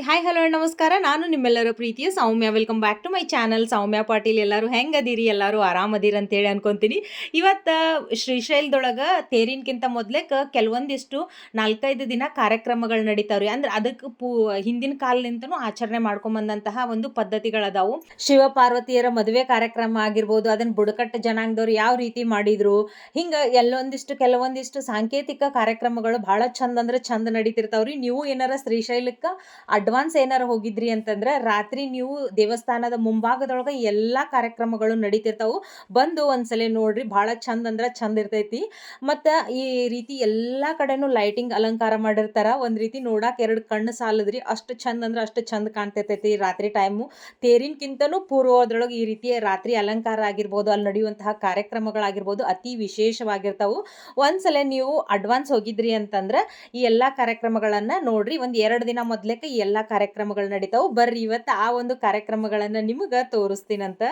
Hi hello ನಮಸ್ಕಾರ. ನಾನು ನಿಮ್ಮೆಲ್ಲರ ಪ್ರೀತಿಯ Soumya. Welcome back to my channel Soumya Patil. ಎಲ್ಲರೂ ಹೆಂಗದಿರಿ? ಎಲ್ಲರೂ ಆರಾಮದಿರಿ ಅಂತೇಳಿ ಅನ್ಕೊಂತೀನಿ. ಇವತ್ತು ಶ್ರೀಶೈಲದೊಳಗೆ ತೇರಿನ್ಕಿಂತ ಮೊದ್ಲೇಕ ಕೆಲವೊಂದಿಷ್ಟು 4-5 ದಿನ ಕಾರ್ಯಕ್ರಮಗಳು ನಡೀತಾವ್ರಿ. ಅಂದ್ರೆ ಅದಕ್ಕೆ ಹಿಂದಿನ ಕಾಲದಿಂದನೂ ಆಚರಣೆ ಮಾಡ್ಕೊಂಬಂದಂತಹ ಒಂದು ಪದ್ಧತಿಗಳದಾವು. ಶಿವ ಪಾರ್ವತಿಯರ ಮದುವೆ ಕಾರ್ಯಕ್ರಮ ಆಗಿರ್ಬೋದು, ಅದನ್ನ ಬುಡಕಟ್ಟು ಜನಾಂಗದವ್ರು ಯಾವ ರೀತಿ ಮಾಡಿದ್ರು, ಹಿಂಗೆ ಕೆಲವೊಂದಿಷ್ಟು ಸಾಂಕೇತಿಕ ಕಾರ್ಯಕ್ರಮಗಳು ಭಾಳ ಚಂದ ಅಂದ್ರೆ ಚಂದ ನಡೀತಿರ್ತಾವ್ರಿ. ನೀವು ಏನಾರ ಶ್ರೀಶೈಲಕ್ಕೆ ಅಡ್ವಾನ್ಸ್ ಏನಾರ ಹೋಗಿದ್ರಿ ಅಂತಂದ್ರೆ ರಾತ್ರಿ ನೀವು ದೇವಸ್ಥಾನದ ಮುಂಭಾಗದೊಳಗೆ ಎಲ್ಲಾ ಕಾರ್ಯಕ್ರಮಗಳು ನಡೀತಿರ್ತಾವು. ಬಂದು ಒಂದ್ಸಲ ನೋಡ್ರಿ, ಬಹಳ ಚಂದ ಅಂದ್ರೆ ಚಂದ ಇರ್ತೈತಿ. ಮತ್ತ ಈ ರೀತಿ ಎಲ್ಲಾ ಕಡೆನೂ ಲೈಟಿಂಗ್ ಅಲಂಕಾರ ಮಾಡಿರ್ತಾರ. ಒಂದ್ ರೀತಿ ನೋಡಾಕ 2 ಕಣ್ಣು ಸಾಲದ್ರಿ, ಅಷ್ಟು ಚಂದ ಅಂದ್ರೆ ಅಷ್ಟು ಚಂದ ಕಾಣ್ತಿರ್ತೈತಿ ರಾತ್ರಿ ಟೈಮು. ತೇರಿನ್ಕಿಂತನೂ ಪೂರ್ವದೊಳಗೆ ಈ ರೀತಿಯ ರಾತ್ರಿ ಅಲಂಕಾರ ಆಗಿರ್ಬೋದು, ಅಲ್ಲಿ ನಡೆಯುವಂತಹ ಕಾರ್ಯಕ್ರಮಗಳಾಗಿರ್ಬೋದು ಅತಿ ವಿಶೇಷವಾಗಿರ್ತಾವು. ಒಂದ್ಸಲ ನೀವು ಅಡ್ವಾನ್ಸ್ ಹೋಗಿದ್ರಿ ಅಂತಂದ್ರೆ ಈ ಎಲ್ಲಾ ಕಾರ್ಯಕ್ರಮಗಳನ್ನ ನೋಡ್ರಿ. 2 ದಿನ ಮೊದ್ಲೇಕ ಈ ಎಲ್ಲಾ ಕಾರ್ಯಕ್ರಮಗಳು ನಡೀತಾವು. ಬರ್ರಿ ಇವತ್ತು ಆ ಒಂದು ಕಾರ್ಯಕ್ರಮಗಳನ್ನ ನಿಮಗ ತೋರಿಸ್ತೀನಂತ.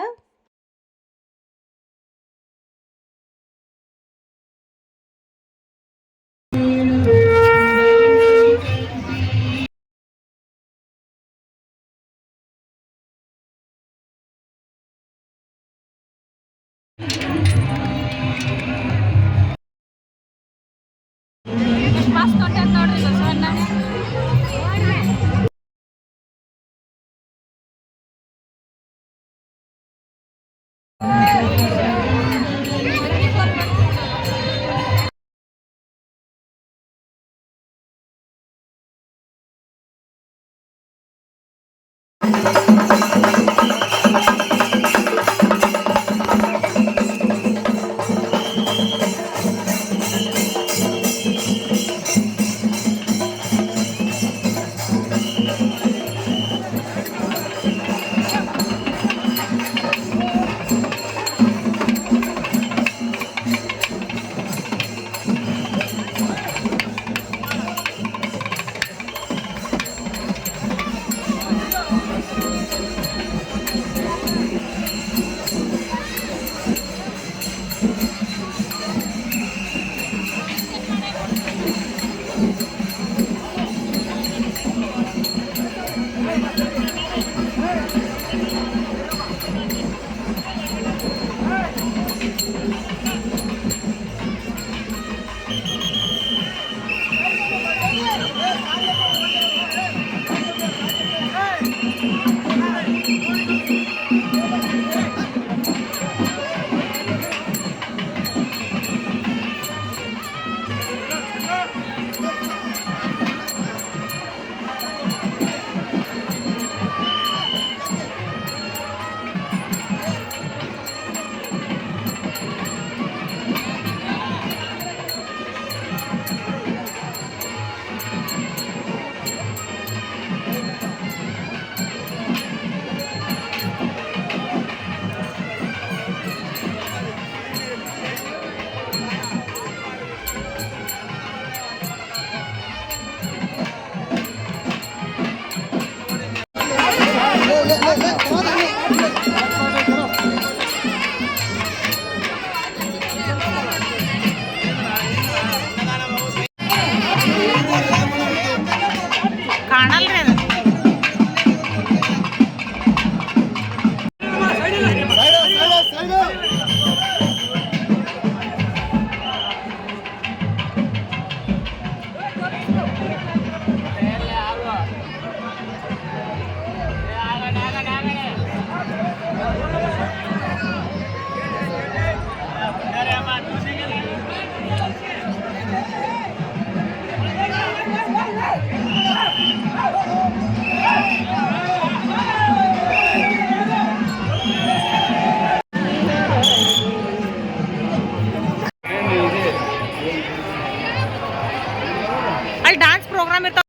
ಅಲ್ಲಿ ಡ್ಯಾನ್ಸ್ ಪ್ರೋಗ್ರಾಮ್ ಇರ್ತಾವ.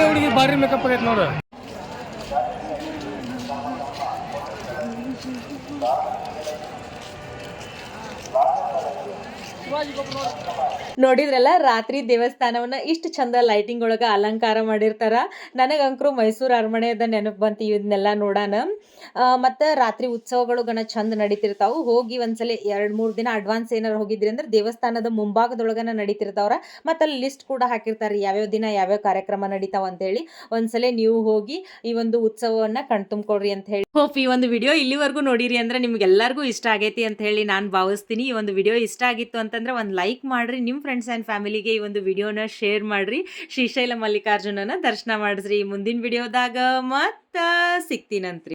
ಹುಡುಗಿ ಬಾರಿ ಮೇಕಪ್ ಆಗೈತೆ ನೋಡು. ನೋಡಿದ್ರಲ್ಲ ರಾತ್ರಿ ದೇವಸ್ಥಾನವನ್ನ ಇಷ್ಟು ಚಂದ ಲೈಟಿಂಗ್ ಒಳಗ ಅಲಂಕಾರ ಮಾಡಿರ್ತಾರ. ನನಗಂಕ್ರು ಮೈಸೂರು ಅರಮನೆದ ನೆನಪು ಬಂತು ಇವನ್ನೆಲ್ಲ ನೋಡಾನ. ಮತ್ತು ರಾತ್ರಿ ಉತ್ಸವಗಳು ಚಂದ ನಡೀತಿರ್ತಾವು. ಹೋಗಿ ಒಂದ್ಸಲ 2-3 ದಿನ ಅಡ್ವಾನ್ಸ್ ಏನಾರು ಹೋಗಿದ್ರಿ ಅಂದ್ರೆ ದೇವಸ್ಥಾನದ ಮುಂಭಾಗದೊಳಗನ ನಡೀತಿರ್ತಾವ್ರ. ಮತ್ತು ಅಲ್ಲಿ ಲಿಸ್ಟ್ ಕೂಡ ಹಾಕಿರ್ತಾರೆ ಯಾವ್ಯಾವ ದಿನ ಯಾವ್ಯಾವ ಕಾರ್ಯಕ್ರಮ ನಡೀತಾವ ಅಂತೇಳಿ. ಒಂದ್ಸಲ ನೀವು ಹೋಗಿ ಈ ಒಂದು ಉತ್ಸವವನ್ನ ಕಣ್ತುಂಬ್ಕೊಳ್ರಿ ಅಂತ ಹೇಳಿ. ಹೋಪ್ ಈ ಒಂದು ವಿಡಿಯೋ ಇಲ್ಲಿವರೆಗೂ ನೋಡಿರಿ ಅಂದ್ರೆ ನಿಮ್ಗೆಲ್ಲರಿಗೂ ಇಷ್ಟ ಆಗೈತಿ ಅಂತ ಹೇಳಿ ನಾನು ಭಾವಿಸ್ತೀನಿ. ಈ ಒಂದು ವಿಡಿಯೋ ಇಷ್ಟ ಆಗಿತ್ತು ಅಂತಂದ್ರೆ ಒಂದು ಲೈಕ್ ಮಾಡ್ರಿ. ನಿಮ್ಮ ಫ್ರೆಂಡ್ಸ್ ಆ್ಯಂಡ್ ಫ್ಯಾಮಿಲಿಗೆ ಈ ಒಂದು ವಿಡಿಯೋನ ಶೇರ್ ಮಾಡ್ರಿ. ಶ್ರೀಶೈಲ ಮಲ್ಲಿಕಾರ್ಜುನನ ದರ್ಶನ ಮಾಡಿಸ್ರಿ. ಮುಂದಿನ ವಿಡಿಯೋದಾಗ ಮತ್ತ ಸಿಗ್ತೀನಂತ್ರಿ.